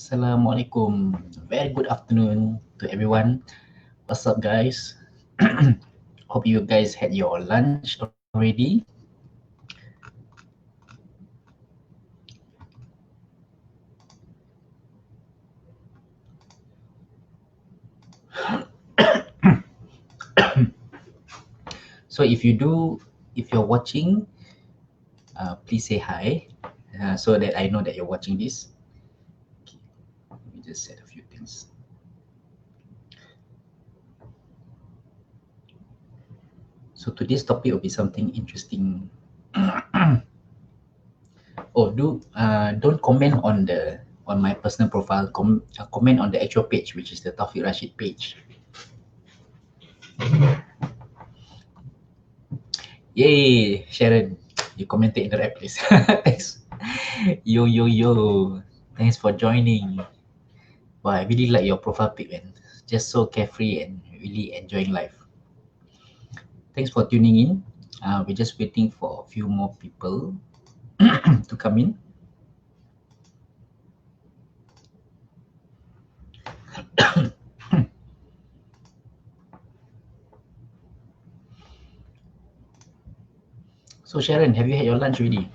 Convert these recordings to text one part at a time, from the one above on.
Assalamualaikum. Very good afternoon to everyone. What's up, guys? Hope you guys had your lunch already. So if you're watching, please say hi so that I know that you're watching this. Okay, let me just set a few things. So today's topic will be something interesting. Don't comment on my personal profile. Comment on the actual page, which is the Taufik Rashid page. Yay, Sharon, you commented in the right place. Thanks. Yo. Thanks for joining. Wow, I really like your profile pic, man. Just so carefree and really enjoying life. Thanks for tuning in. We're just waiting for a few more people to come in. So Sharon, have you had your lunch already?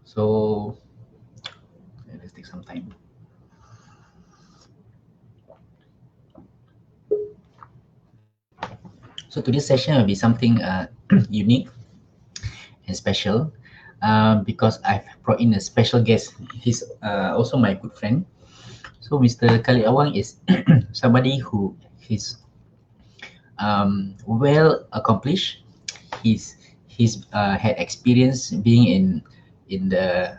So let's take some time. So today's session will be something unique and special because I've brought in a special guest. He's also my good friend. So Mr. Khalid Awang is somebody who is well accomplished. He's had experience being in the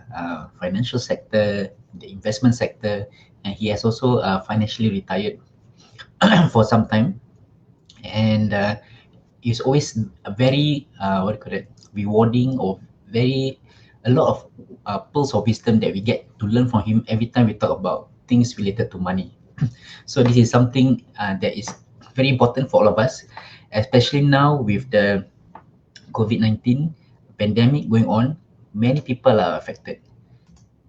financial sector, the investment sector, and he has also financially retired for some time. And it's always a very what do you call it, rewarding or very a lot of pearls of wisdom that we get to learn from him every time we talk about things related to money. So this is something that is very important for all of us, especially now with the COVID-19 pandemic going on. Many people are affected,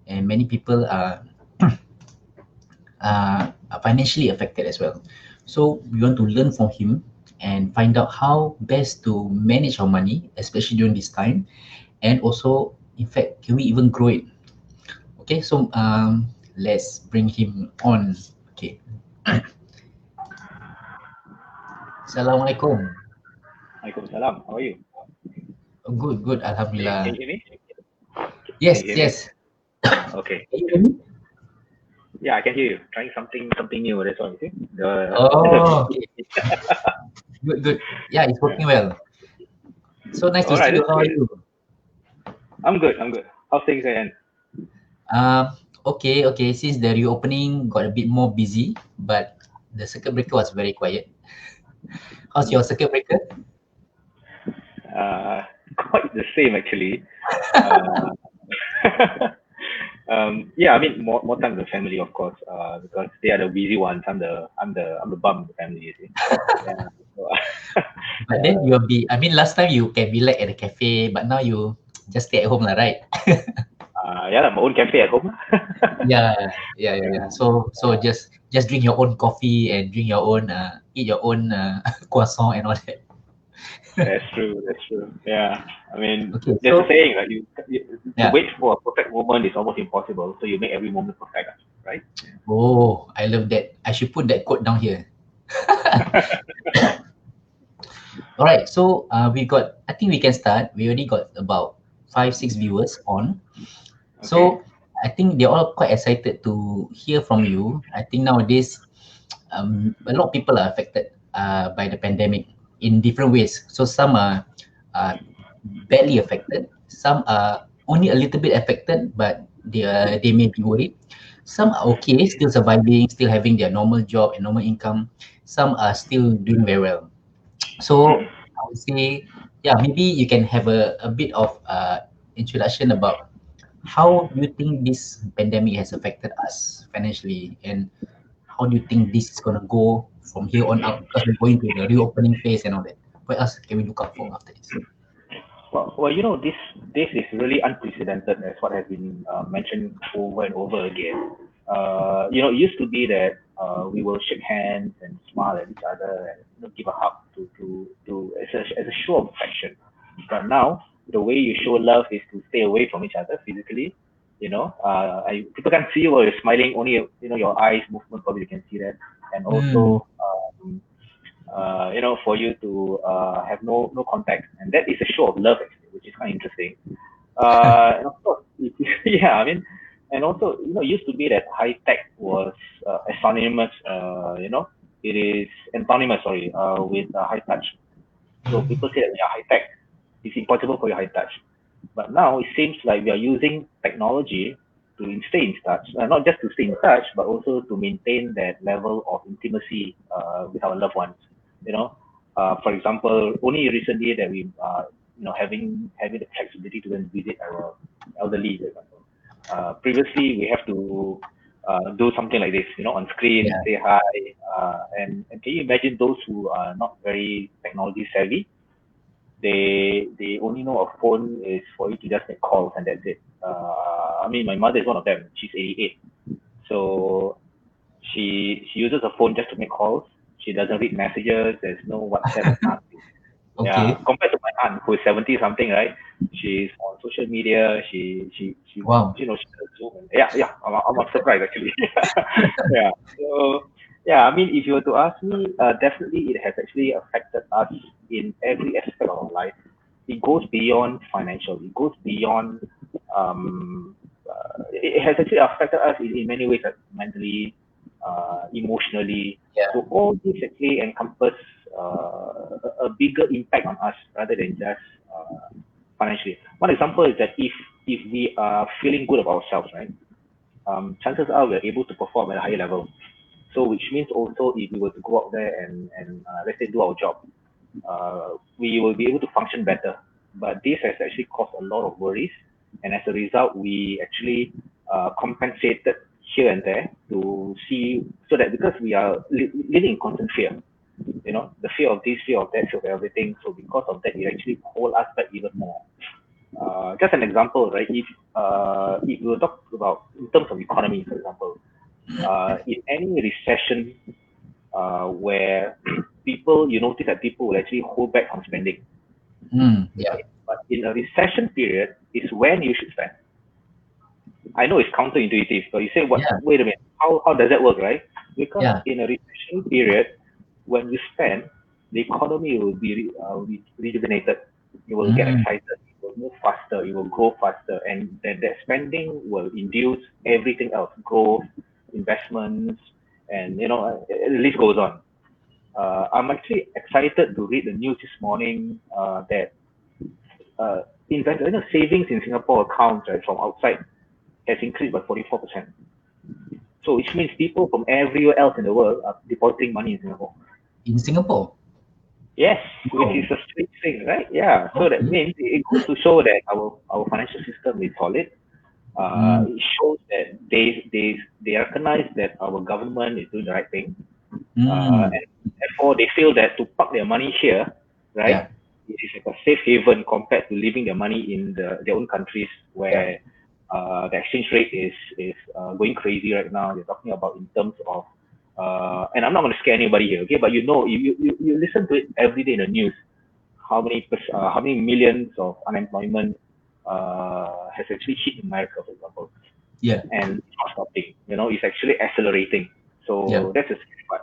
and many people are financially affected as well. So we want to learn from him and find out how best to manage our money, especially during this time, and also, in fact, can we even grow it? Okay, so let's bring him on. Okay. Assalamualaikum. Waalaikumsalam. How are you? Good, Can Alhamdulillah. you hear me? Can Yes, you hear me? yes. Okay. Can you hear me? Yeah, I can hear you. Trying something new. That's all. You see? Oh, okay. Good. Yeah, it's Yeah. working well. So nice to All see right. you. That's How are great. you? I'm good. I'm good. How's things again? Okay. Since the reopening got a bit more busy, but the circuit breaker was very quiet. How's your circuit breaker? Uh, Quite the same actually. Uh, yeah, I mean more time with the family, of course, because they are the busy ones. I'm the bum of the family. You see? Yeah. So, But then you'll be, I mean, last time you can relax at a cafe, but now you just stay at home, lah, right? yeah, my own cafe at home. Yeah, yeah. Yeah. So just drink your own coffee and drink your own, eat your own croissant and all that. That's true. That's true. Yeah. I mean, Okay, there's a so saying like to yeah. wait for a perfect moment is almost impossible. So you make every moment perfect, right? Oh, I love that. I should put that quote down here. All right, so I think we can start. We already got about 5, 6 viewers on. Okay. So I think they're all quite excited to hear from you. I think nowadays a lot of people are affected by the pandemic in different ways. So some are uh, badly affected, some are only a little bit affected, but they may be worried. Some are okay, still surviving, still having their normal job and normal income. Some are still doing very well. So I would say, yeah, maybe you can have a bit of introduction about how do you think this pandemic has affected us financially, and how do you think this is gonna go from here on out, because we're going to the reopening phase and all that. What else can we look out for after this? Well, you know, this is really unprecedented, as what has been mentioned over and over again. You know, it used to be that we will shake hands and smile at each other and, you know, give a hug to as a show of affection. But now, the way you show love is to stay away from each other physically. You know, people can see you while you're smiling. Only, you know, your eyes movement, probably you can see that, and Mm. also you know, for you to have no contact, and that is a show of love, actually, which is kind of interesting. And of course, yeah, I mean, and also, you know, it used to be that high tech was synonymous, you know, it is antonymous, sorry, with high touch. So people say that we are high tech, it's impossible for you high touch. But now it seems like we are using technology to stay in touch, not just to stay in touch, but also to maintain that level of intimacy with our loved ones. You know, for example, only recently that we, you know, having the flexibility to go and visit our elderly, for example. Previously, we have to do something like this, you know, on screen and Yeah. say hi. And can you imagine those who are not very technology savvy? They only know a phone is for you to just make calls and that's it. I mean, my mother is one of them. She's 88, so she uses a phone just to make calls. She doesn't read messages. There's no WhatsApp, nothing. Yeah, Okay. compared to my aunt who is 70 something, right? She's on social media. She Wow. you know, she does Zoom. Yeah. I'm surprised actually. Yeah. So yeah, I mean, if you were to ask me, definitely it has actually affected us in every aspect of our life. It goes beyond financial. It goes beyond. It has actually affected us in many ways, like mentally, emotionally. Yeah. So all this actually encompass a bigger impact on us rather than just financially. One example is that if we are feeling good about ourselves, right? Chances are we're able to perform at a higher level. So which means also if we were to go out there and let's say do our job, we will be able to function better. But this has actually caused a lot of worries, and as a result, we actually compensated here and there to see so that because we are living in constant fear, you know, the fear of this, fear of that, fear of everything. So because of that, it actually hold us back even more. Just an example, right? If we talk about in terms of economy, for example, in any recession where people, you notice that people will actually hold back on spending. Mm. Yeah. Okay, but in a recession period is when you should spend. I know it's counterintuitive, but you say, "What? Yeah. Wait a minute, how does that work, right?" Because Yeah. in a recession period, when you spend, the economy will be rejuvenated. It will get Mm. excited. It will move faster. It will grow faster, and that spending will induce everything else: growth, investments, and you know, the list goes on. I'm actually excited to read the news this morning that uh, you know, savings in Singapore accounts, right, from outside has increased by 44%. So which means people from everywhere else in the world are depositing money in Singapore. In Singapore. Yes, which is Wow. a strange thing, right? Yeah. So that Okay. means it goes to show that our financial system is solid. Mm. It shows that they recognize that our government is doing the right thing, Mm. and therefore they feel that to park their money here, right, Yeah. it is like a safe haven compared to leaving their money in their own countries Yeah. where the exchange rate is going crazy right now. They're talking about in terms of, and I'm not going to scare anybody here, okay? But you know, you listen to it every day in the news. How many millions of unemployment has actually hit America, for example, Yeah. and it's not stopping. You know, it's actually accelerating. Yeah. So that's the scary part.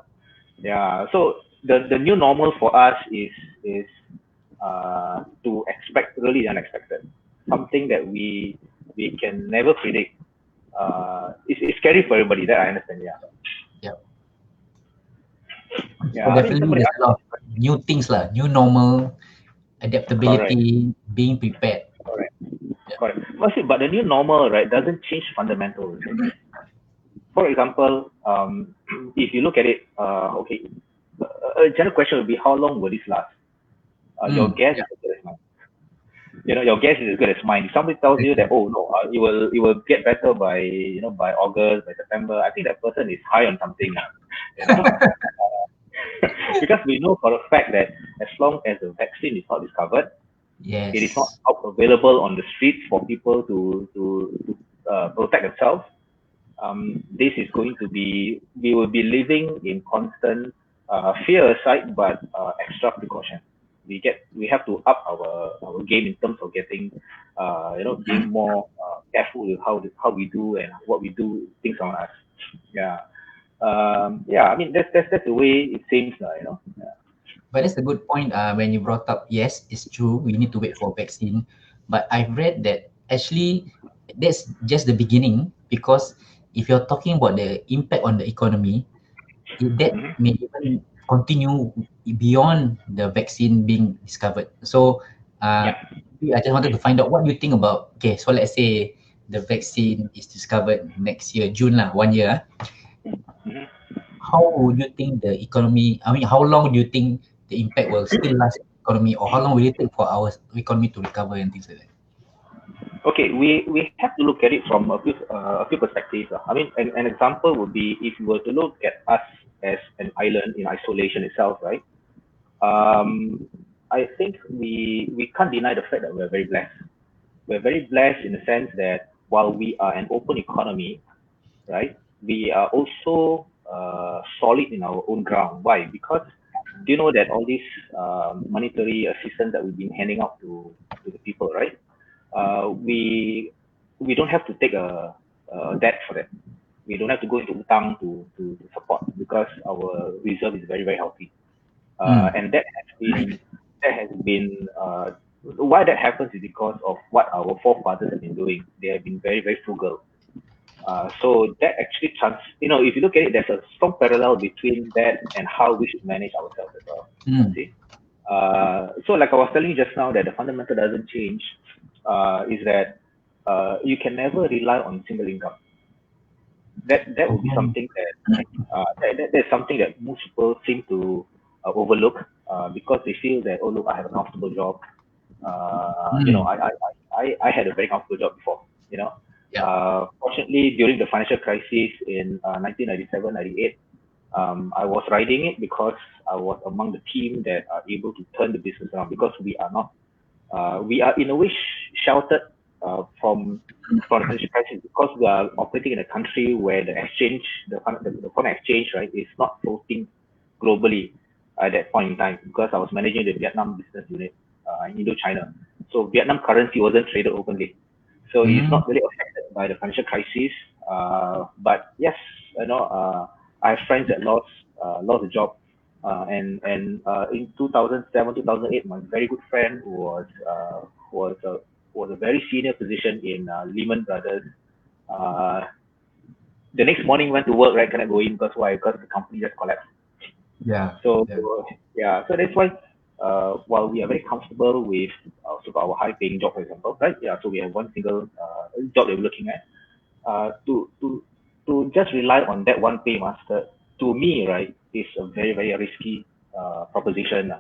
Yeah. So the new normal for us is to expect really unexpected, something that we can never predict. It's scary for everybody. That I understand. Yeah. Yeah. Yeah. So I mean, definitely somebody there's asked a lot me of new things lah, new normal, correct, adaptability, being prepared. correct, Yeah. correct. But the new normal, right, doesn't change fundamentals. For example, if you look at it, okay, a general question would be, how long will this last? Your Mm. guess is Yeah. as good as mine. You know, your guess is as good as mine. If somebody tells you that, Exactly. oh no, it will get better by, you know, by August, by September, I think that person is high on something. You know, because we know for a fact that as long as the vaccine is not discovered, It is not Yes. out available on the streets for people to protect themselves. This is going to be, we will be living in constant fear aside, but extra precaution. We have to up our game in terms of getting, being more careful with how we do and what we do things on us. Yeah. Yeah. I mean, that's the way it seems, Yeah. But that's a good point. When you brought up, yes, it's true. We need to wait for vaccine. But I've read that actually that's just the beginning, because if you're talking about the impact on the economy, that Mm-hmm. may even continue beyond the vaccine being discovered. So, Yeah. I just wanted to find out what you think about. Okay, so let's say the vaccine is discovered next year, June lah, 1 year. Mm-hmm. How would you think the economy? I mean, how long do you think the impact will still last in the economy, or how long will it take for our economy to recover and things like that? Okay, we have to look at it from a few perspectives. I mean, an example would be if you were to look at us as an island in isolation itself, right? I think we can't deny the fact that we're very blessed. We're very blessed in the sense that while we are an open economy, right, we are also solid in our own ground. Why? Because do you know that all these monetary assistance that we've been handing out to the people, right? We don't have to take a debt for that. We don't have to go into utang to support because our reserve is very very healthy. Hmm. And that has been why that happens is because of what our forefathers have been doing. They have been very very frugal. So that actually if you look at it, there's a strong parallel between that and how we should manage ourselves as well. Hmm. See, so like I was telling you just now, that the fundamental doesn't change. Is that you can never rely on single income. That would be Oh. something that's something that most people seem to overlook because they feel that, oh look, I have a comfortable job. Hmm. I had a very comfortable job before. Yeah. Fortunately, during the financial crisis in 1997, 98, I was riding it because I was among the team that are able to turn the business around because we are in a way sheltered from the financial crisis because we are operating in a country where the foreign exchange, right, is not floating globally at that point in time because I was managing the Vietnam business unit in Indochina. So Vietnam currency wasn't traded openly. So it's Hmm. not really affected by the financial crisis. But yes, I have friends that lost a job. And in 2007, 2008, my very good friend was a was a very senior position in Lehman Brothers. Uh, the next morning went to work, right? Cannot go in because why? Because the company just collapsed. Yeah. So Yeah. yeah, so that's why while we are very comfortable with our high-paying job, for example, right? Yeah, so we have one single job that we're looking at. To just rely on that one paymaster, to me, right, is a very very risky proposition.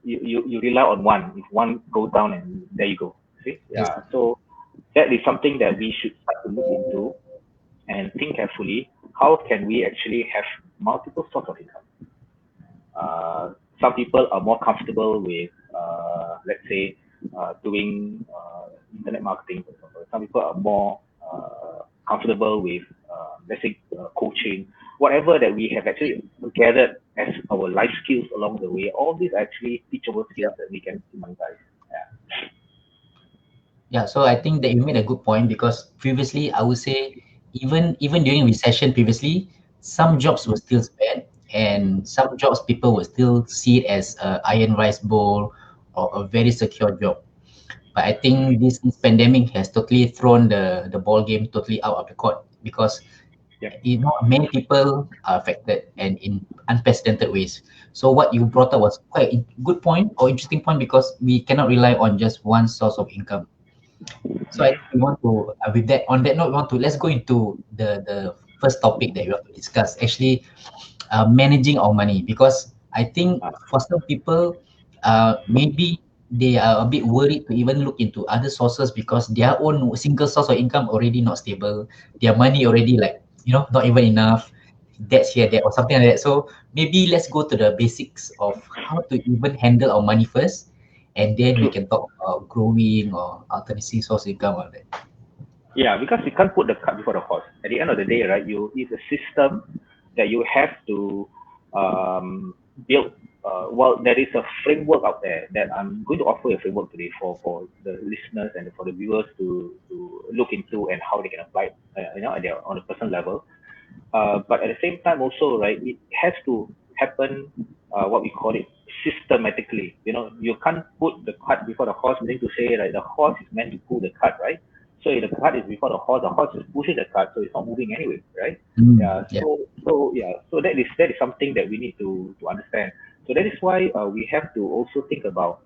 You rely on one. If one goes down, and there you go. See, Yes. yeah. So that is something that we should start to look into and think carefully. How can we actually have multiple sources of income? Some people are more comfortable with, let's say, doing internet marketing, for example. Some people are more comfortable with, let's say, coaching. Whatever that we have actually gathered as our life skills along the way, all these are actually teachable skills that we can monetize. Yeah. Yeah, so I think that you made a good point, because previously I would say, even during recession previously, some jobs were still spared, and some jobs people would still see it as a iron rice bowl or a very secure job. But I think this pandemic has totally thrown the ball game totally out of the court, because Yeah. many people are affected, and in unprecedented ways. So what you brought up was quite a good point or interesting point, because we cannot rely on just one source of income. So I think Mm-hmm. we want to, with that, on that note, we want to, let's go into the first topic that we want to discuss. Actually, managing our money, because I think Uh, for some people, maybe they are a bit worried to even look into other sources, because their own single source of income already not stable. Their money already, like, not even enough. That's here, there, or something like that. So maybe let's go to the basics of how to even handle our money first, and then we True. can talk about growing or alternative source income or that. Yeah, because you can't put the cart before the horse. At the end of the day, right, it's a system that you have to build. Well, there is a framework out there that I'm going to offer a framework today for the listeners and for the viewers to look into and how they can apply it, at their, on a personal level. But at the same time, also, right, it has to happen, what we call it, systematically. You can't put the cart before the horse, meaning to say, like, the horse is meant to pull the cart, right? So if the cart is before the horse is pushing the cart, so it's not moving anyway, right? Yeah. Yeah. So that is something that we need to understand. So that is why we have to also think about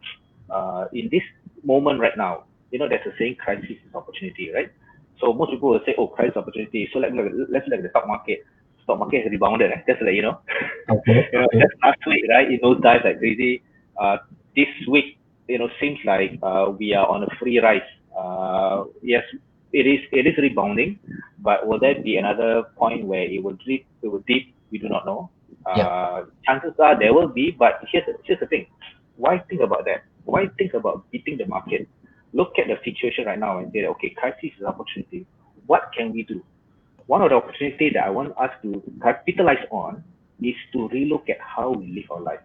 in this moment right now. There's a saying, crisis is opportunity, right? So most people will say, oh, crisis opportunity. So let's look at the stock market. Stock market has rebounded, just to let you know. Okay. Okay. Just last week, right? It those dives like crazy. This week, seems like we are on a free rise. Yes, it is rebounding, but will there be another point where it will dip? It will dip. We do not know. Yeah. Chances are there will be, but here's the thing. Why think about that? Why think about beating the market? Look at the situation right now and say, okay, crisis is opportunity. What can we do? One of the opportunities that I want us to capitalize on is to relook at how we live our life.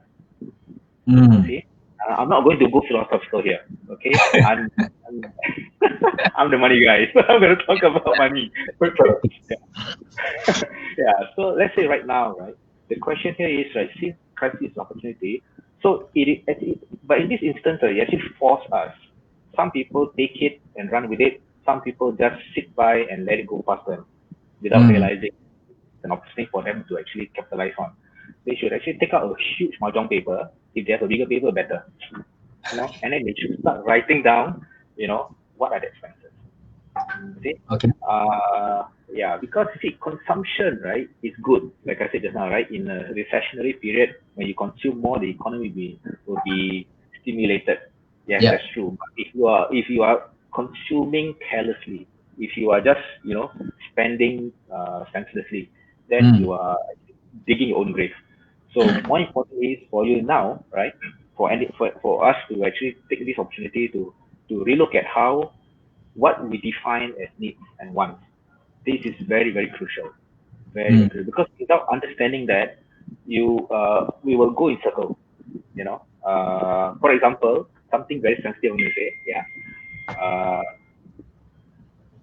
Mm. See, I'm not going to go philosophical here. Okay, I'm, I'm the money guy, so I'm going to talk about money. Okay, yeah. So let's say right now, right? The question here is, right? Since crisis is opportunity, so but in this instance, it actually force us. Some people take it and run with it. Some people just sit by and let it go past them without Mm. realizing it's an opportunity for them to actually capitalize on. They should actually take out a huge mahjong paper. If they have a bigger paper, better. And then they should start writing down, what are the expenses. See, Okay. yeah, because see, consumption, right, is good. Like I said just now, right, in a recessionary period, when you consume more, the economy will be stimulated. Yes, Yeah. that's true. But if you are consuming carelessly, if you are just spending senselessly, then Mm. you are digging your own grave. So more importantly is for you now, right? For us to actually take this opportunity to relook at how what we define as needs and wants. This is very, very crucial. Very, very Mm. crucial. Because without understanding that, we will go in circles. For example, something very sensitive when you say, yeah. Uh,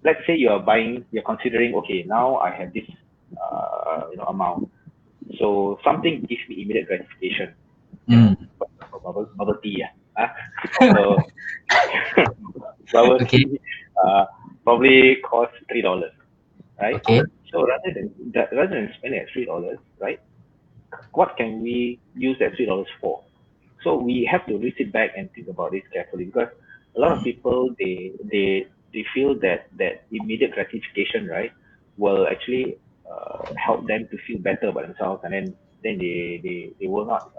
let's say you're considering, okay, now I have this, amount. So something gives me immediate gratification. Mm. For example, bubble tea. Yeah. So bubble Okay. tea probably costs $3, right? Okay. So rather than spending at $3, right? What can we use that $3 for? So we have to really sit back and think about this carefully, because a lot of people they feel that immediate gratification, right, will actually help them to feel better about themselves, and then they will not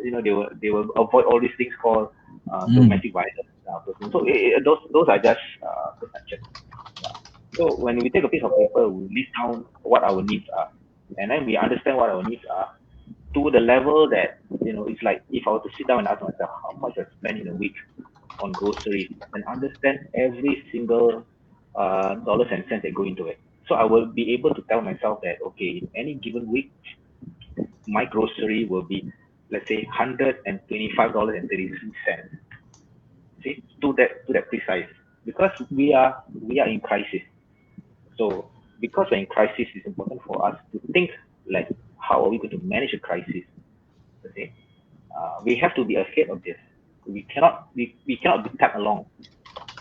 they will avoid all these things called Mm. domestic violence. So those are just perceptions. Yeah. So when we take a piece of paper, we list down what our needs are, and then we understand what our needs are to the level that it's like if I were to sit down and ask myself how much I spend in a week on groceries and understand every single dollars and cents that go into it. So I will be able to tell myself that okay, in any given week, my grocery will be, let's say, $125.33. See, to that precise, because we are in crisis. So because we're in crisis, it's important for us to think like how are we going to manage a crisis. Okay, we have to be ahead of this. We cannot be tagged along.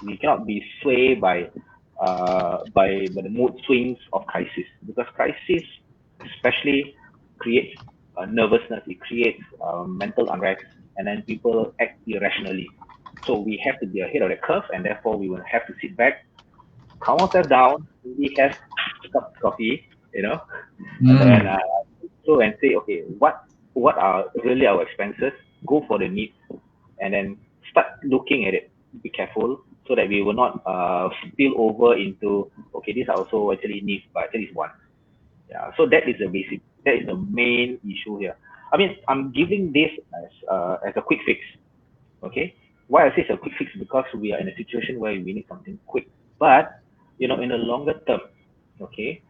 We cannot be swayed by the mood swings of crisis, because crisis especially creates nervousness. It creates mental unrest, and then people act irrationally. So we have to be ahead of the curve, and therefore we will have to sit back, calm ourselves down, maybe have a cup of coffee, and then Mm. so and say, okay, what are really our expenses? Go for the needs, and then start looking at it. Be careful so that we will not spill over into, okay, these are also actually needs, but actually is one. Yeah. So that is the basic. That is the main issue here. I mean, I'm giving this as a quick fix. Okay, why I say it's a quick fix, because we are in a situation where we need something quick. But in the longer term, okay,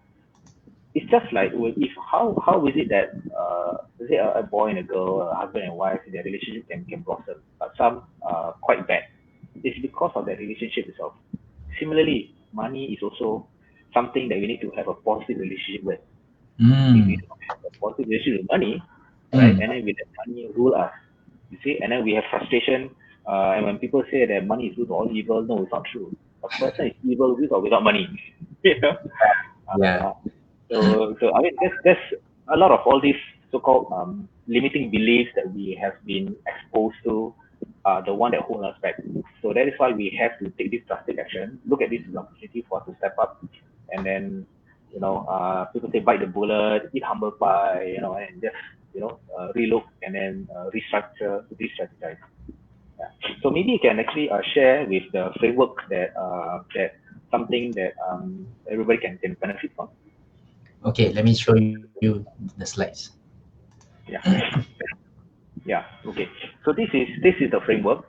it's just like, if how is it that is it a boy and a girl, a husband and wife, their relationship can blossom, but some quite bad. It's because of that relationship itself. Similarly, money is also something that we need to have a positive relationship with. If we Mm. don't have a positive relationship with money, right, Mm. and then we let money rule us, you see, and then we have frustration. And when people say that money is root of all evil, no, it's not true. A person is evil with or without money. you know? Yeah. Uh, so I mean, there's a lot of all these so-called limiting beliefs that we have been exposed to, the one that hold us back. So that is why we have to take this drastic action. Look at this as an opportunity for us to step up, and then people say bite the bullet, eat humble pie, and just relook, and then restructure, re-strategize. Yeah. So maybe you can actually share with the framework that something that everybody can benefit from. Okay, let me show you the slides. Yeah. Yeah. Okay. So this is the framework.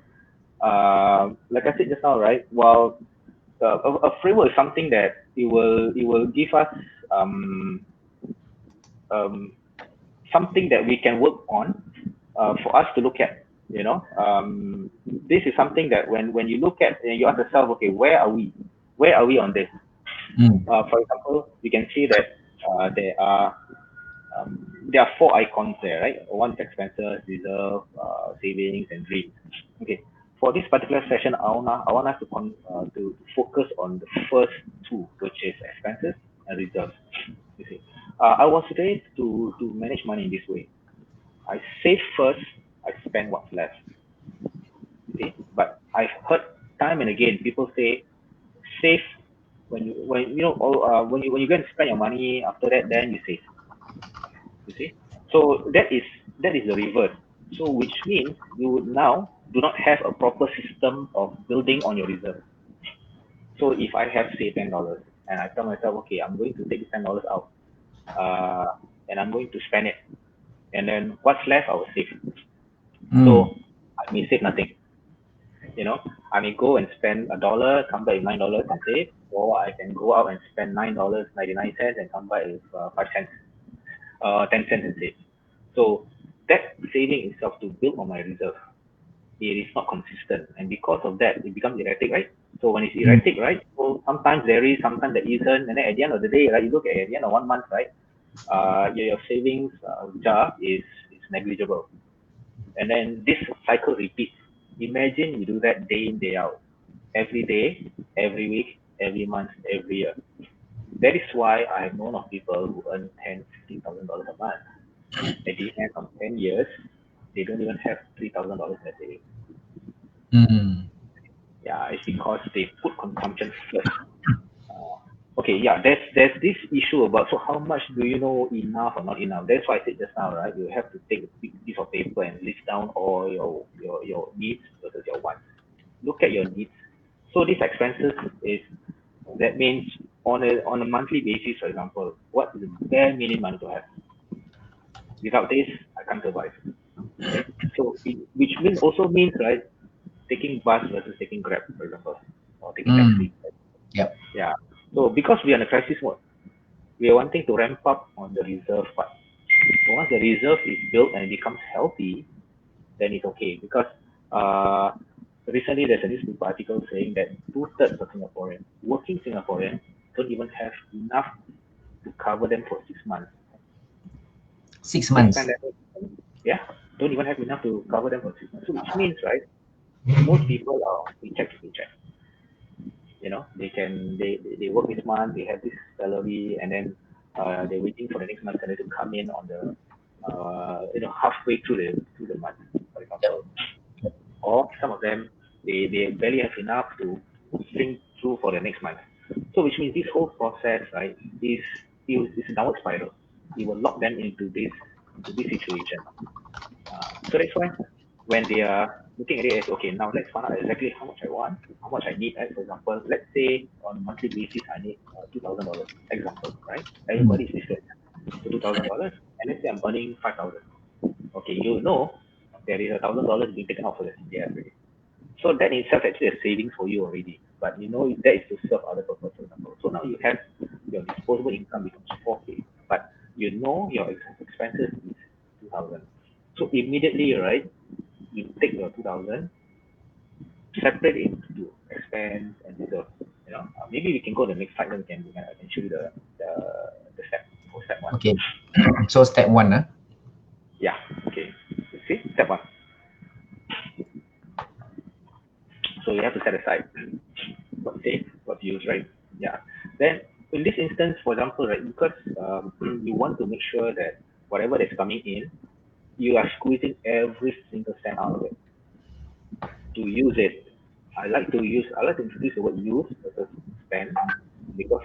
Like I said just now, right? Well, a framework is something that it will give us um, um, something that we can work on, for us to look at. This is something that when you look at and you ask yourself, okay, where are we? Where are we on this? Mm. For example, you can see that um, there are four icons there, right? One is expenses, reserve, savings, and dreams. Okay. For this particular session, I want us to focus on the first two, which is expenses and reserves. You see, I was raised to manage money in this way. I save first, I spend what's left. You see, but I've heard time and again people say save when you go and spend your money, after that then you save. You see, so that is the reverse. So which means you would now do not have a proper system of building on your reserve. So if I have say $10 and I tell myself, okay, I'm going to take this $10 out, uh, and I'm going to spend it, and then what's left I will save. Mm. So I may save nothing. you know I may go and spend $1, come back with $9 and save, or I can go out and spend $9.99 and come back with 5 cents, 10 cents and save. So that saving itself to build on my reserve, it is not consistent, and because of that it becomes erratic, right? So when it's Mm. erratic, right, so sometimes there is, sometimes there isn't, and then at the end of the day, right, you look at the end of 1 month, right, your savings jar is negligible, and then this cycle repeats. Imagine you do that day in, day out, every day, every week, every month, every year. That is why I have known of people who earn $10,000, $15,000 a month. At the end of 10 years, they don't even have $3,000 in their savings. Mm. Yeah, it's because they put consumption first. Okay, yeah, there's this issue about, so how much do you know enough or not enough? That's why I said just now, right? You have to take a big piece of paper and list down all your needs versus your wants. Look at your needs. So these expenses is, that means on a monthly basis, for example, what is the bare minimum to have? Without this, I can't survive. Okay, so which also means, right, taking bus versus taking Grab, for example, or taking Mm. taxi. Yep. Yeah. So because we are in a crisis mode, we are wanting to ramp up on the reserve part. Once the reserve is built and it becomes healthy, then it's okay. Because uh, recently there's a newspaper article saying that two-thirds of Singaporeans, working Singaporeans, don't even have enough to cover them for 6 months. This 6 months. pandemic, yeah, don't even have enough to cover them for 6 months. So which means, right, most people are paycheck to paycheck. They work this month, they have this salary, and then they're waiting for the next month salary to come in on the halfway through the month, for Yep. example. Or some of them, they barely have enough to string through for the next month. So which means this whole process, right, is a downward spiral. It will lock them into this situation. So that's why when they are looking at it as, okay, now let's find out exactly how much I want, how much I need. Right? For example, let's say on a monthly basis I need $2,000. Example, right? Mm. Everybody is different. So $2,000, and let's say I'm earning 5,000. Okay, you know there is $1,000 being taken out for the CPF already. So that in itself actually a savings for you already. But you know that is to serve other purposes. For example. So now you have your disposable income becomes 4K, but you know your expenses is 2,000. So immediately, right, you take your 2,000, separate it into expense and reserve. You know, maybe we can go to the next slide. Then I can show you the step for step one. Okay. So step one, Yeah. Okay. See, step one. So you have to set aside what save, what use, right? Yeah. Then in this instance, for example, right, because you want to make sure that whatever that's coming in, you are squeezing every single cent out of it to use it. I like to introduce the word use versus spend because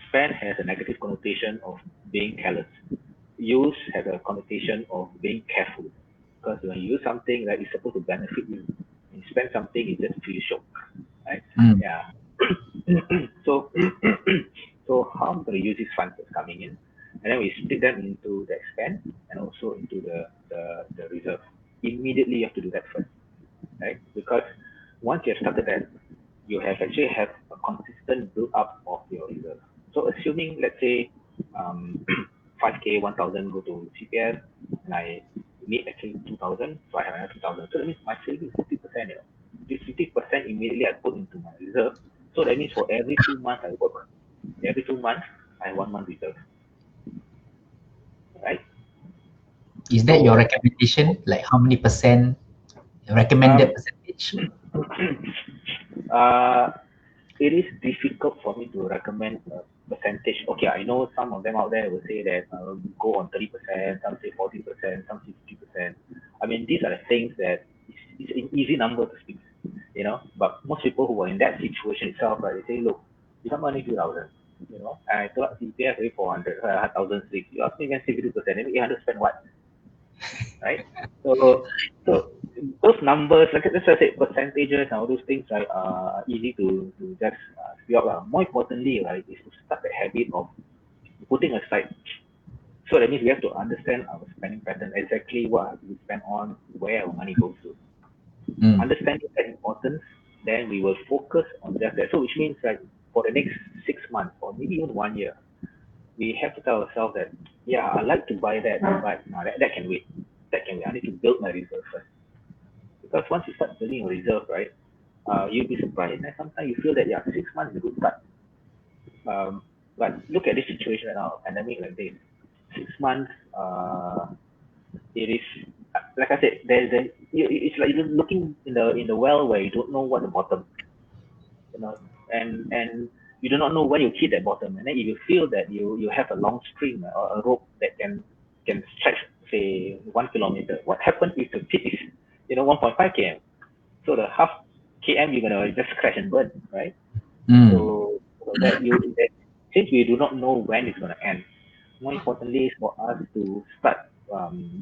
spend has a negative connotation of being careless. Use has a connotation of being careful because when you use something that is supposed to benefit you, and you spend something, it just feels shock, right? Mm. Yeah. so so how I'm going to use these funds that's coming in, and then we split them into the expense and also into the reserve. Immediately, you have to do that first, right? Because once you have started that, you have actually have a consistent build up of your reserve. So assuming, let's say, 5K, 1,000 go to CPF, and I need actually 2,000, so I have another 2,000. So that means my savings is 50%. You know, this 50% immediately I put into my reserve. So that means for every 2 months I work, every 2 months I have 1 month reserve, right? Is that your So recommendation? Like how many percent recommended um, percentage? uh, it is difficult for me to recommend a percentage. Okay, I know some of them out there will say that go on 30%, some say 40%, some say 50%. I mean, these are the things that it's an easy number to speak, you know. But most people who are in that situation itself, right, they say, look, you have money 2,000, you know, and I thought CPF maybe 400, 1,006. You ask me again 50%, maybe 800 spend what? Right? So those numbers, like let's just say percentages and all those things, right, are easy to just figure out. More importantly, right, is to start the habit of putting aside. So that means we have to understand our spending pattern, exactly what we spend on, where our money goes to. Mm. Understanding that importance, then we will focus on just that. So which means that for the next 6 months or maybe even 1 year, we have to tell ourselves that, yeah, I like to buy that, but no, that can wait. That can wait. I need to build my reserve first. Because once you start building a reserve, right, you'll be surprised. And sometimes you feel that, yeah, 6 months is a good start. But look at this situation right now, pandemic like this. 6 months, it is like I said, it's like you're looking in the well where you don't know what the bottom, you know, and you do not know when you hit that bottom, and then if you feel that you have a long string or a rope that can stretch say 1 kilometer, what happens if the tip is 1.5 km? So the half km you're gonna just crash and burn, right? Mm. So that since we do not know when it's gonna end, more importantly is for us to start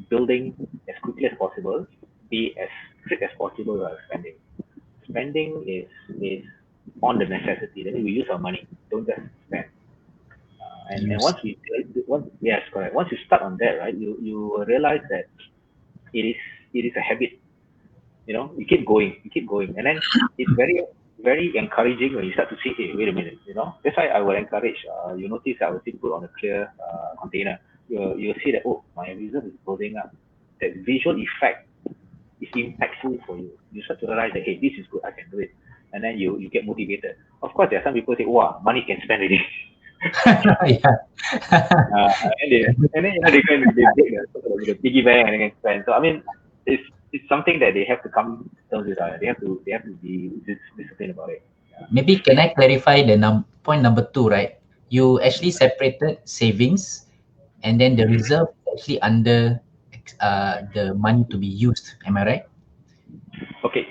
building as quickly as possible, be as strict as possible with our spending. Spending is on the necessity. That means we use our money, don't just spend. And Use. once yes, correct. Once you start on that, right, you will realize that it is it is a habit. You keep going, and then it's very encouraging when you start to see, hey, wait a minute, that's why I will encourage, you notice I will still put on a clear container. You'll see that, oh, my reserve is building up. That visual effect is impactful for you. You start to realize that, hey, this is good, I can do it, and then you get motivated. Of course, there are some people say, wow, money can spend already. Yeah. uh, and then they go and they break the piggy bank and they can spend. So I mean, it's something that they have to come to terms with. They have to be disciplined about it. Yeah. Maybe can I clarify the point number two, right? You actually separated savings and then the reserve is actually under the money to be used. Am I right? Okay.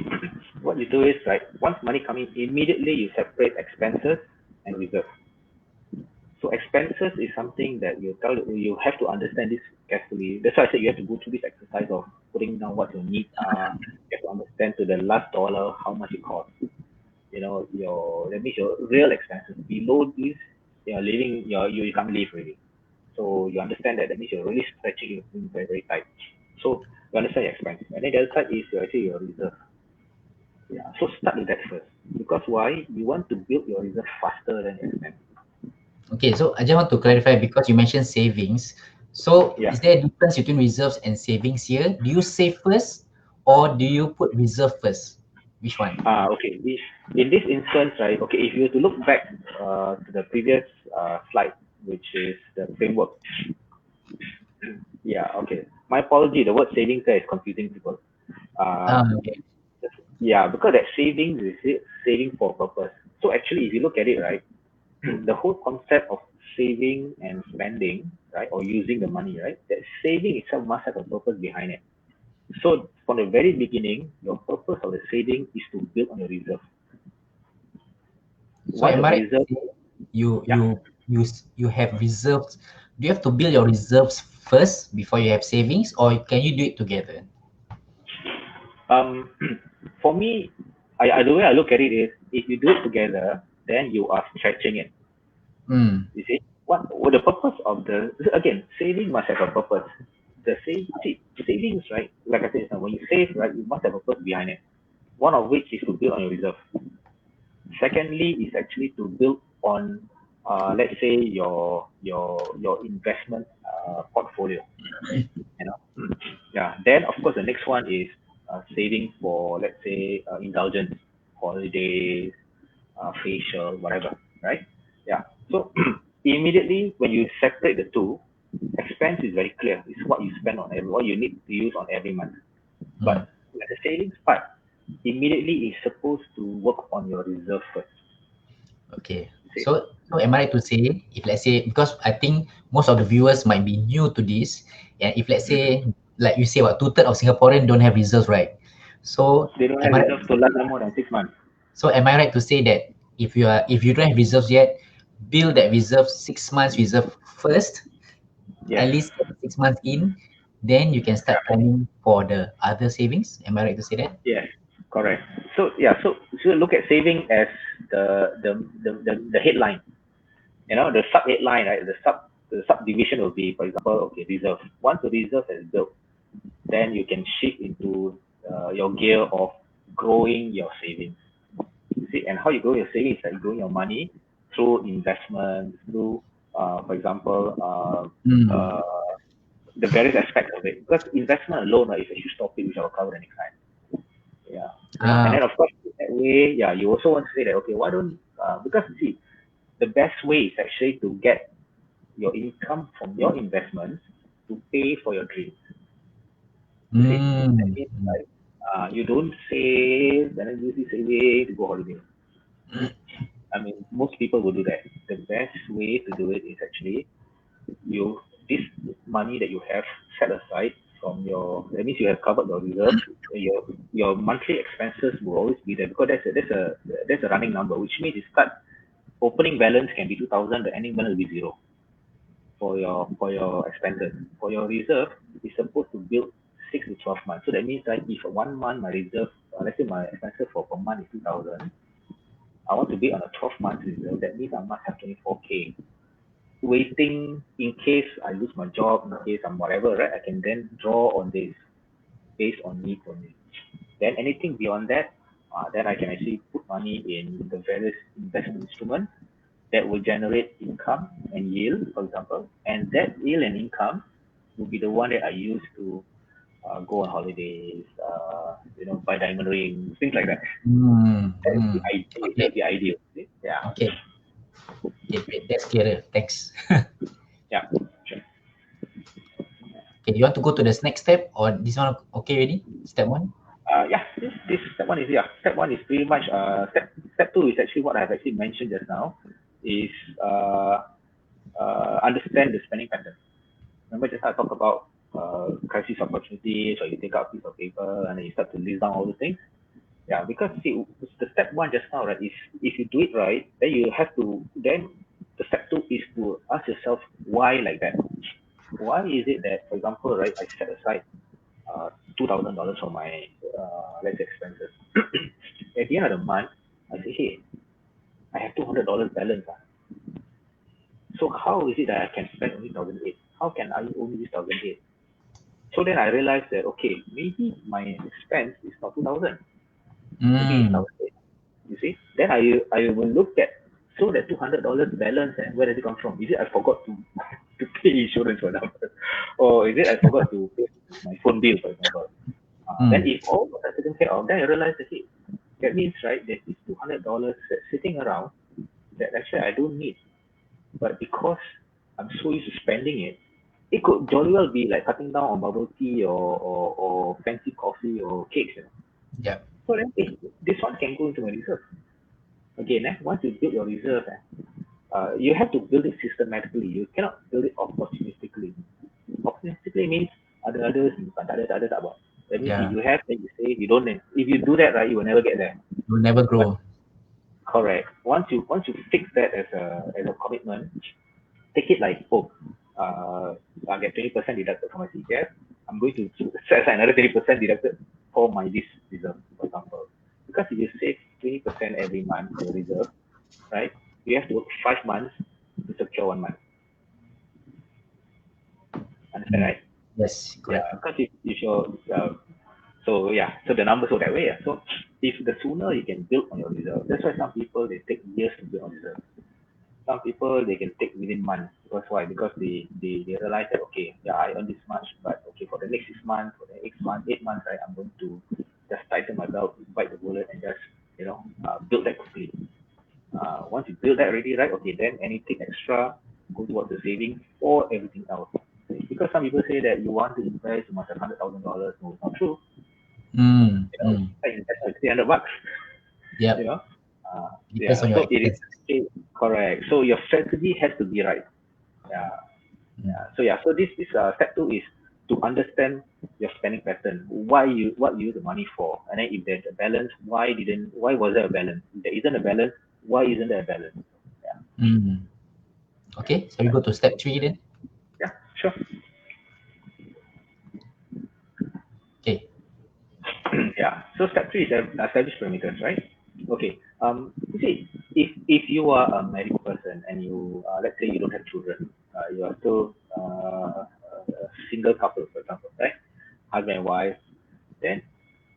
What you do is, right, once money coming, immediately you separate expenses and reserve. So expenses is something that you have to understand this carefully. That's why I said you have to go through this exercise of putting down what your needs are. You have to understand to the last dollar how much it costs. Your that means your real expenses below this, you're living you can't live really. So you understand that means you're really stretching your things very very tight. So you understand your expense, and then the other side is actually your reserve. Yeah. So start with that first, because why? You want to build your reserve faster than your expense. Okay, so I just want to clarify because you mentioned savings. So Yeah. is there a difference between reserves and savings here? Do you save first or do you put reserve first? Which one? Okay. If in this instance, right? Okay, if you were to look back to the previous slide, which is the framework. Yeah. Okay. My apology. The word savings there is confusing people. Um, Okay. yeah, because that savings is saving for purpose. So actually, if you look at it, right, the whole concept of saving and spending, right, or using the money, right, that saving itself must have a purpose behind it. So from the very beginning, your purpose of the saving is to build on your reserve. So Once am your I right to reserve, say you yeah, you you have reserves? Do you have to build your reserves first before you have savings, or can you do it together? um, for me, the way I look at it is, if you do it together, then you are stretching it. Hmm. You see, what the purpose of the again, saving must have a purpose. Savings, right? Like I said, when you save, right, you must have a purpose behind it. One of which is to build on your reserve. Secondly, is actually to build on, let's say your investment portfolio. You know, yeah. Then of course the next one is saving for, let's say, indulgence, holidays, facial, whatever, right? Yeah. So immediately when you separate the two, expense is very clear. It's what you spend on what you need to use on every month. Hmm. But like the savings part, immediately is supposed to work on your reserve first. Okay. You see? So am I right to say, if let's say, because I think most of the viewers might be new to this, and if let's say, like you say, what two-thirds of Singaporean don't have reserves, right? So They don't am have I right reserve to last them more than 6 months. to say that if you don't have reserves yet, build that reserve 6 months reserve first, at Yes. least 6 months in, then you can start planning for the other savings. Am I right to say that? Yes. Correct. So yeah, so look at saving as the headline. You know, the sub headline, right? The subdivision will be, for example, okay, reserve. Once the reserve is built, then you can shift into your gear of growing your savings. You see, and how you grow your savings is like growing your money through investments, through, for example, Hmm. uh, the various aspects of it. Because investment alone, right, is a huge topic which I will cover the next time. Yeah, you know, and then of Okay. course that way, yeah, you also want to say that, okay, why don't because see, the best way is actually to get your income from your investments to pay for your dreams. You see, that Hmm. means like you don't save and then use this saving to go holiday. I mean, most people will do that. The best way to do it is actually you this money that you have set aside from your, that means you have covered your reserve. Your monthly expenses will always be there, because that's a running number, which means you start opening balance can be 2,000, the ending balance will be zero for your expenses. For your reserve, it's supposed to build 6 to 12 months. So that means that if 1 month my reserve, let's say my expenses for per month is 2,000, I want to be on a 12 month reserve. That means I must have 24K waiting in case I lose my job, in case I'm whatever, right? I can then draw on this based on needs only. Then anything beyond that, then I can actually put money in the various investment instruments that will generate income and yield, for example. And that yield and income will be the one that I use to go on holidays, buy diamond rings, things like that. Hmm. That is the Hmm. ideal. That Okay. is the ideal. Yeah. Okay. Okay, great. That's clearer. Thanks. Yeah. Sure. Okay, you want to go to the next step or this one okay already? Step one? Yeah, this step one is, yeah. Step one is pretty much step two is actually what I've actually mentioned just now, is uh, understand the spending pattern. Remember just now I talked about crisis opportunities, or you take out a piece of paper and then you start to list down all the things. Yeah, because see, the step one just now, right, is if you do it right, then you have to, then the step two is to ask yourself why like that. Why is it that, for example, right, I set aside $2,000 for my let's say expenses. At the end of the month, I say, hey, I have $200 balance. So how is it that I can spend only 1,008? How can I only use 1,008? So then I realized that, okay, maybe my expense is not 2,000, maybe it's Mm. 1,000. You see? Then I will look at, so that $200 balance, and where does it come from? Is it I forgot to to pay insurance, for example, or is it I forgot to pay my phone bill, for example? Then Mm. if all are taken care of, then I realize that, hey, that means, right, that this $200 that's sitting around that actually I don't need, but because I'm so used to spending it, it could jolly well be like cutting down on bubble tea, or fancy coffee or cakes. Yeah. So then, this one can go into my reserve. Again, once you build your reserve, you have to build it systematically. You cannot build it opportunistically. Opportunistically means ada-ada simpan, tak ada tak buat. That means if Yeah. you have, then you save. You don't, then if you do that, right, you will never get there. Will never But grow. correct. Once you fix that as a commitment, take it like, oh, I get 20% deducted from my CPF. I'm going to set aside another 20% deducted for my this reserve, for example. Because if you save 20% every month for your reserve, right, you have to work 5 months to secure 1 month. Understand, Mm. right? Yes, Yeah, correct. because if you're, so yeah, so the numbers go that way. Yeah. So if the sooner you can build on your reserve, that's why some people they take years to build on reserve. Some people they can take within months. Because why? Because they realize that, okay, yeah, I earn this much, but okay, for the next 6 months, for the next month, 8 months, right, I'm going to just tighten my belt, bite the bullet, and just build that quickly. Once you build that already, right, okay, then anything extra go towards the savings or everything else. Because some people say that you want to invest, you must have $100,000. No, it's not true. Mm. You know, Mm. I invest with $300. You Yep. know, Depends yeah. on your So it is expenses. correct. So your strategy has to be right. Yeah. Mm. So this step two is to understand your spending pattern. What you use the money for, and then if there's a balance, why was there a balance? If there isn't a balance, why isn't there a balance? Yeah, Mm. Okay, so we right. go to step three then. Yeah, sure. Okay. Yeah. So step three is establish parameters, right? Okay. You see, if you are a married person and you let's say you don't have children, you are still a single couple, for example, right? Husband and wife, then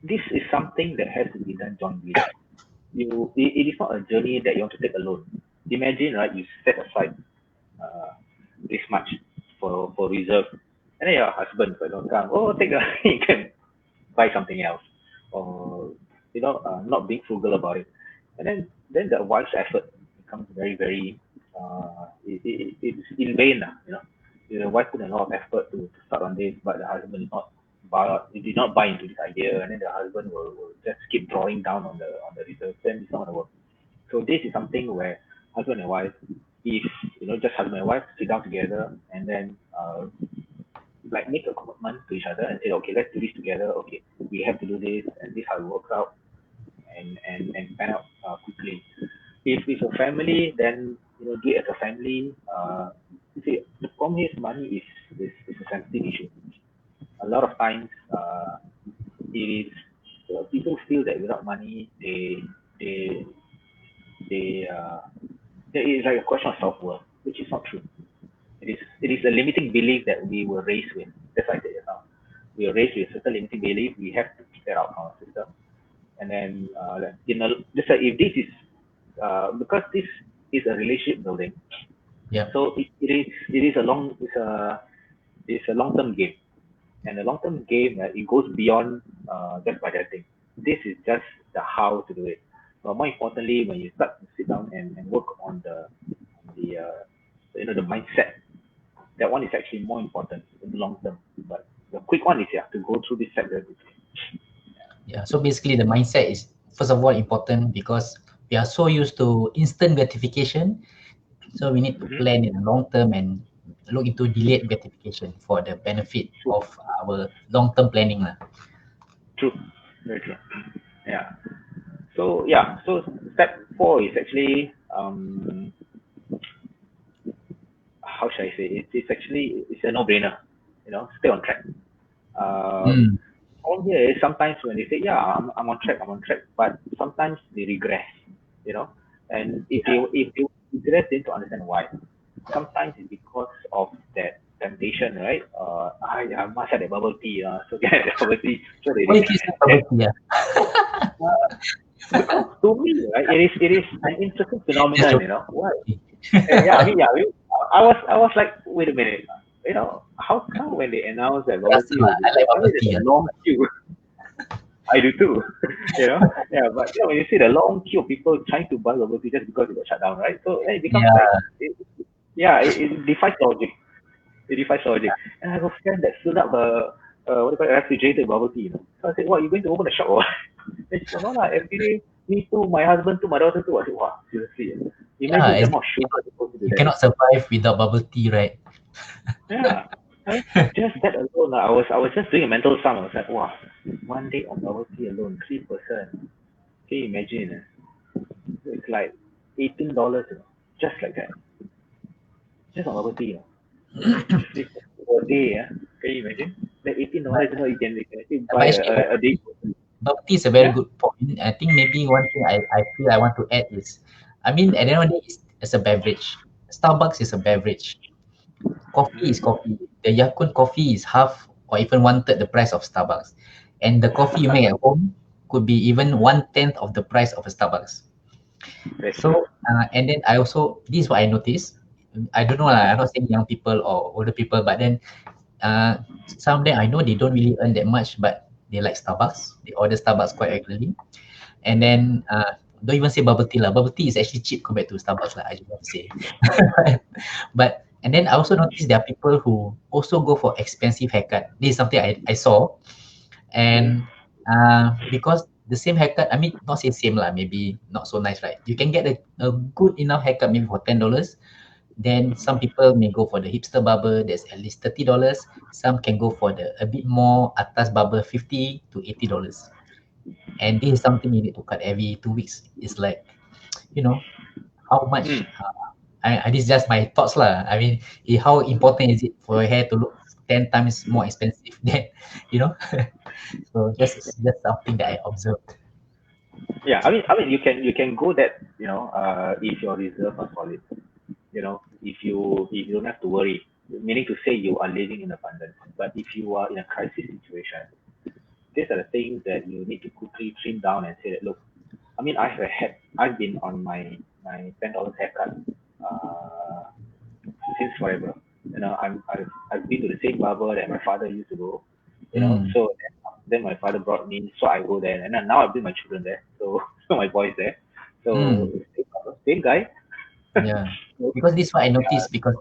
this is something that has to be done jointly. It is not a journey that you want to take alone. Imagine, right, you set aside uh, this much for reserve, and then your husband, for example, come, oh, take the you can buy something else, or not being frugal about it, and then the wife's effort becomes very, very it's in vain, the wife put a lot of effort to start on this, but the husband did not buy into this idea, and then the husband will just keep drawing down on the reserve, then it's not going to work. So this is something where husband and wife, if just husband and wife sit down together, and then like make a commitment to each other and say, okay, let's do this together. Okay, we have to do this, and this how it works out, and pan out quickly. If it's a family, then do it as a family. You see, the problem is money is a sensitive issue. A lot of times, it is people feel that without money, they they it is like a question of self worth, which is not true. It is a limiting belief that we were raised with. That's like I said just now. We are raised with a certain limiting belief. We have to keep that out from our system. And then just like if this is because this is a relationship building, Yep. so it is a long term game. And the long term game, it goes beyond just budgeting. This is just the how to do it. But more importantly, when you start to sit down and work on the mindset, that one is actually more important in the long term. But the quick one is, yeah, to go through this step very quickly. Yeah. So basically, the mindset is first of all important because we are so used to instant gratification. So we need to Mm-hmm. plan in the long term and look into delayed gratification for the benefit True, of our long-term planning lah. true, very true. Yeah. So yeah, so step four is actually how should I say it? It's a no-brainer. Stay on track. Uh, Mm. all here is sometimes when they say, yeah, I'm on track, but sometimes they regress, you know. And if they Yeah. if they regress, they need to understand why. Sometimes it's because of that temptation, right? I must have the bubble tea, so get the bubble tea. So they Why did. it is not bubble tea? Because to me, right, it is an interesting Just phenomenon, joking. Why? Yeah. I was like, wait a minute, how come when they announced that bubble Rasa tea lah. will be I like there, bubble there's tea. a long queue. I do too, Yeah, but when you see the long queue of people trying to buy bubble tea just because it got shut down, right? So then it becomes like, Yeah. yeah, it defies logic. It defies logic. And I have a friend that filled up what do you call it, refrigerated bubble tea. So I said, what, you going to open a shop or what? Then she said, no, lah, every day, me too, my husband too, my daughter too. I said, wow, seriously. Yeah. Imagine the amount of sugar they put into You that. cannot survive without bubble tea, right? Yeah. I mean, just that alone, I was just doing a mental sum. I was like, wow, one day on bubble tea alone, 3%. Can you imagine? It's like $18, just like that. Just on bubble tea. It's per day. Can you imagine? Like $18, you can actually But buy actually, a day. bubble tea is a very Yeah. good point. I think maybe one thing I feel I want to add is, I mean, at the end of the day, it's a beverage. Starbucks is a beverage. Coffee is coffee. The Yakun coffee is half or even one third the price of Starbucks. And the coffee you make at home could be even one tenth of the price of a Starbucks. That's true. So, and then I also, this is what I noticed. I don't know, I'm not saying young people or older people, but then some of them I know they don't really earn that much, but they like Starbucks. They order Starbucks quite regularly. And then don't even say bubble tea lah. Bubble tea is actually cheap compared to Starbucks lah. I just want to say. But and then I also noticed there are people who also go for expensive haircut. This is something I saw, Mm. and because the same haircut, I mean not say same lah, maybe not so nice, right? You can get a good enough haircut maybe for $10. Then some people may go for the hipster barber, that's at least $30. Some can go for the a bit more atas barber, $50 to $80. And this is something you need to cut every 2 weeks. It's like, you know, how much Mm. this is just my thoughts lah. I mean, how important is it for your hair to look 10 times more expensive than, you know? So just something that I observed. Yeah. I mean, you can go that, if your reserve are solid. If you don't have to worry, meaning to say you are living in abundance. But if you are in a crisis situation, these are the things that you need to quickly trim down and say that, look, I mean, I've been on my $10 haircut uh, since forever. I've been to the same barber that my father used to go. Mm, So then my father brought me, so I go there, and then now I bring my children there. So so my boys there. So mm, same barber, same guy. yeah. So, Because this is what I yeah. noticed, because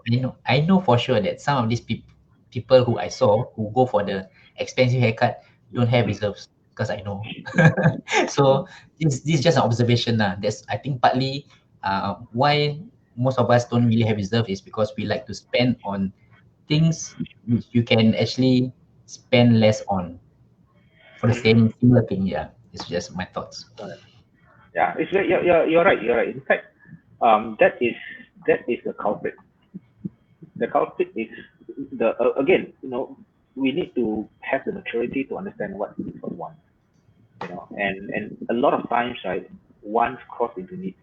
I know for sure that some of these people who I saw who go for the expensive haircut don't have reserves, because I know. So this is just an observation lah. That's, I think, partly why most of us don't really have reserve is because we like to spend on things which you can actually spend less on for the Mhm. same similar thing. Yeah, it's just my thoughts. Yeah, it's very, you're right. You're right. In fact, that is the culprit. The culprit is again, we need to have the maturity to understand what is what want. And a lot of times, right, wants cross into needs.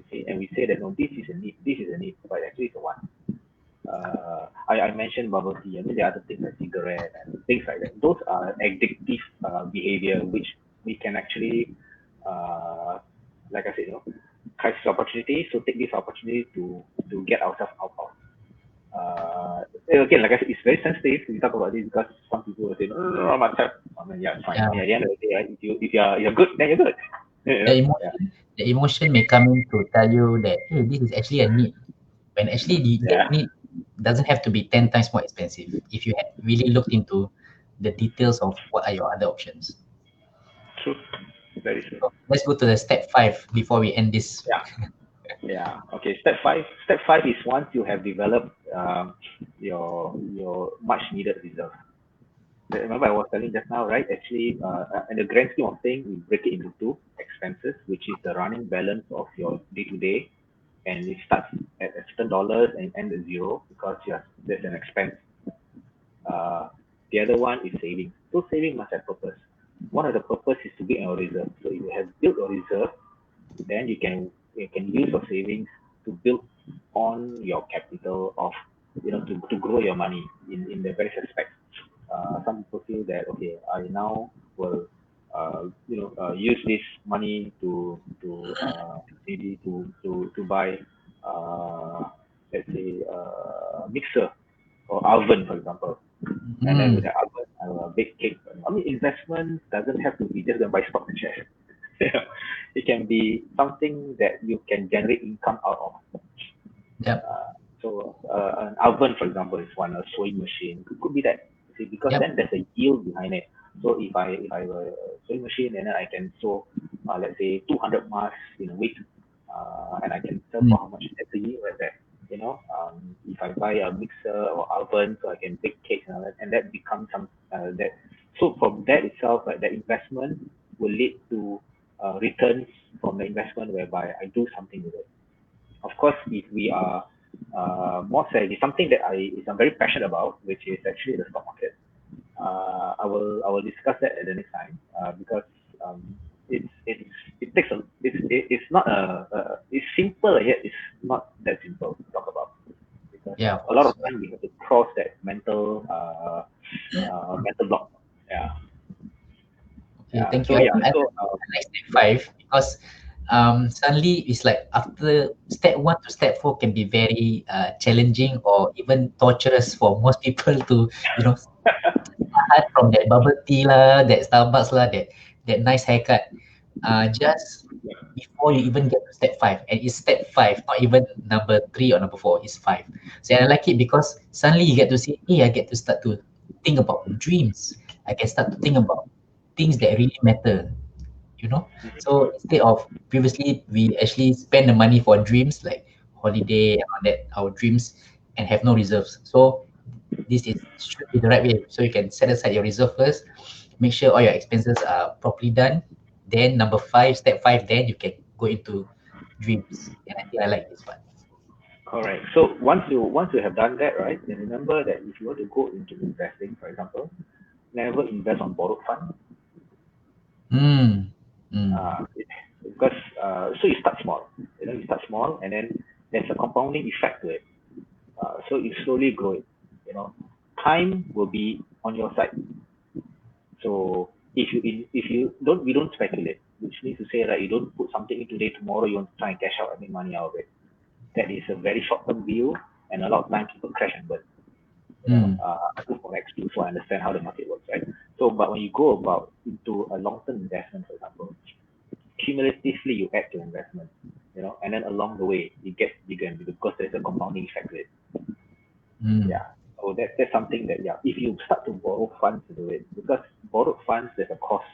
Okay, and we say that no, this is a need, but actually it's a want. I mentioned bubble tea. I mean, there are other things like cigarette and things like that. Those are addictive behavior, which we can actually, uh, like I said, crisis opportunity. So take this opportunity to get ourselves out of. Again, like I said, it's very sensitive to talk about this because some people will say, no, no, no, I must have. I mean, yeah, it's fine. I Yeah, mean, at the end of the day, right, if you're good, then you're good. the Yeah, emotion may come in to tell you that, hey, this is actually a need, when actually that yeah, need doesn't have to be 10 times more expensive if you had really looked into the details of what are your other options. true, very true. So let's go to the step 5 before we end this. Yeah. Yeah. Okay. Step five. Step five is once you have developed your much needed reserve. Remember, I was telling just now, right? Actually, in the grand scheme of things, we break it into two expenses, which is the running balance of your day to day, and it starts at a certain dollars and ends at zero because there's an expense. Uh, the other one is saving. So saving must have purpose. One of the purpose is to build your reserve. So if you have built your reserve, then you can use your savings to build on your capital of to grow your money in the various aspects. Some people feel that okay, I now will use this money to maybe to buy let's say mixer or oven, for example. And then with Mm. the oven, I will bake cake. I mean, investment doesn't have to be just going to buy stock and shares. It can be something that you can generate income out of. Yep. An oven, for example, is one. A sewing machine could be that. See, because Yep. then there's a yield behind it. So if I have a sewing machine and then I can sew, let's say 200 masks in a week, and I can sell Mm. for how much? That's a yield right there. If I buy a mixer or oven, so I can bake cakes and that becomes some that. So from that itself, that investment will lead to returns from the investment whereby I do something with it. Of course, if we are more savvy, something that I'm very passionate about, which is actually the stock market. I will discuss that at the next time because um, it's it takes a it's not it's simple yet it's not that simple to talk about because Yeah, of a lot course. of time we have to cross that mental block. Yeah, Okay, yeah. thank So you. yeah, I so like step five because suddenly it's like after step one to step four can be very challenging or even torturous for most people to you know start from that bubble tea lah, that Starbucks lah, that nice haircut. Just before you even get to step five, and it's step five, not even number three or number four, it's five. So I like it because suddenly you get to say, hey, I get to start to think about dreams. I can start to think about things that really matter, you know. So instead of previously we actually spend the money for dreams like holiday and all that, our dreams, and have no reserves. So this is should be the right way. So you can set aside your reserve first, make sure all your expenses are properly done. Then number five, step five, then you can go into dreams. And I think I like this part. correct. So once you have done that, right, then remember that if you want to go into investing, for example, never invest on borrowed funds. Mm. Mm. Uh, it, because so you start small, you start small, and then there's a compounding effect to it. So you slowly grow it. You know, time will be on your side. So if you don't we don't speculate, which means to say that you don't put something in today, tomorrow you want to try and cash out and make money out of it. That is a very short term view, and a lot of times people crash and burn. Mm. I do forex too, so I understand how the market works, right? So, but when you go about into a long term investment, for example, cumulatively you add to investment, and then along the way it gets bigger and bigger because there's a compounding effect to it. Mm. Yeah. So that's something that yeah, if you start to borrow funds to do it, because borrowed funds there's a cost.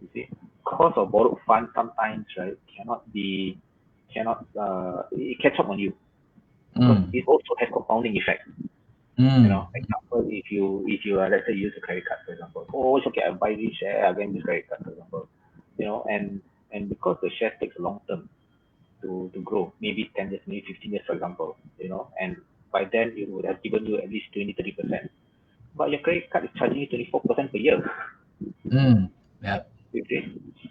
You see, cost of borrowed funds sometimes right cannot it catch up on you because Mm. it also has compounding effect. Mm. Example, if you let's say use a credit card for example, oh it's okay, I buy this share again this credit card for example, and because the share takes a long term to grow, maybe 10 years, maybe 15 years, for example, and by then it would have given you at least 20-30%. But your credit card is charging you 24% per year. Mm. Yeah. You see?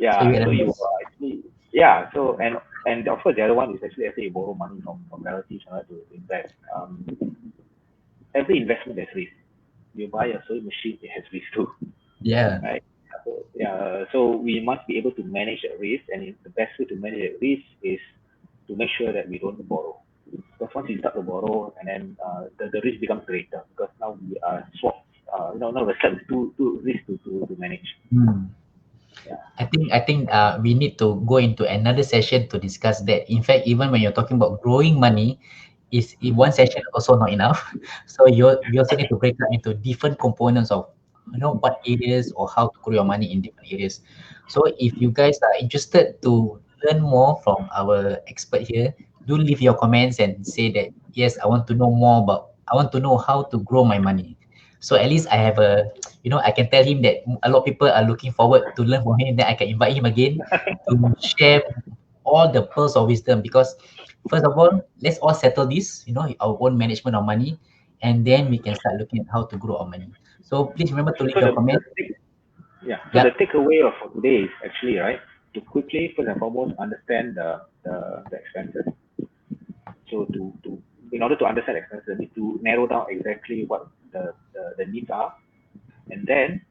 So you Yeah, get so a you miss. are actually, yeah, so, and of course, the other one is actually, let's say you borrow money from relatives to invest. Every investment has risk. You buy a sewing machine, it has risk too, Yeah. right? So, yeah, so we must be able to manage that risk, and the best way to manage that risk is to make sure that we don't borrow. Because once you start to borrow, and then the risk becomes greater because now we are swapped. Now the set is too risk to manage. Mm. Yeah. I think we need to go into another session to discuss that. In fact, even when you're talking about growing money, is in one session also not enough. So we also need to break up into different components of what areas or how to grow your money in different areas. So if you guys are interested to learn more from our expert here, do leave your comments and say that yes, I want to know more about. I want to know how to grow my money. So at least I have I can tell him that a lot of people are looking forward to learn from him. Then I can invite him again to share all the pearls of wisdom. Because first of all, let's all settle this, our own management of money, and then we can start looking at how to grow our money. So please remember to leave So your the comment. thing, yeah. So the Yep. takeaway of for today is actually right to quickly first and foremost understand the expenses. So to in order to understand expenses, we need to narrow down exactly what the needs are, and then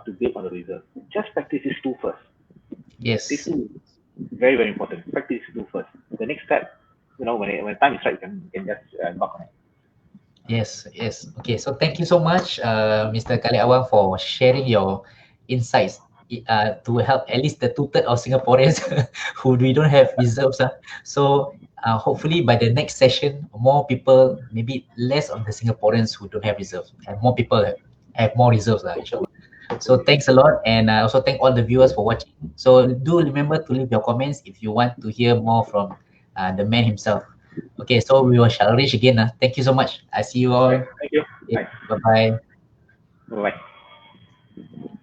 to build on the reserve. Just practice these two first. These Yes. two very very important. Practice these two first. The next step, when time is right, you can just embark on it. Yes, yes. Okay, so thank you so much, Mr. Khalid Awang, for sharing your insights to help at least the two-thirds of Singaporeans who we don't have reserves. So hopefully by the next session, more people, maybe less of the Singaporeans who don't have reserves, and more people have more reserves, inshallah. So Hopefully. thanks a lot, and I also thank all the viewers for watching. So do remember to leave your comments if you want to hear more from the man himself. Okay, so we shall reach again. Thank you so much. I see you Right. all. Thank you. Okay, Nice. bye bye. Bye bye.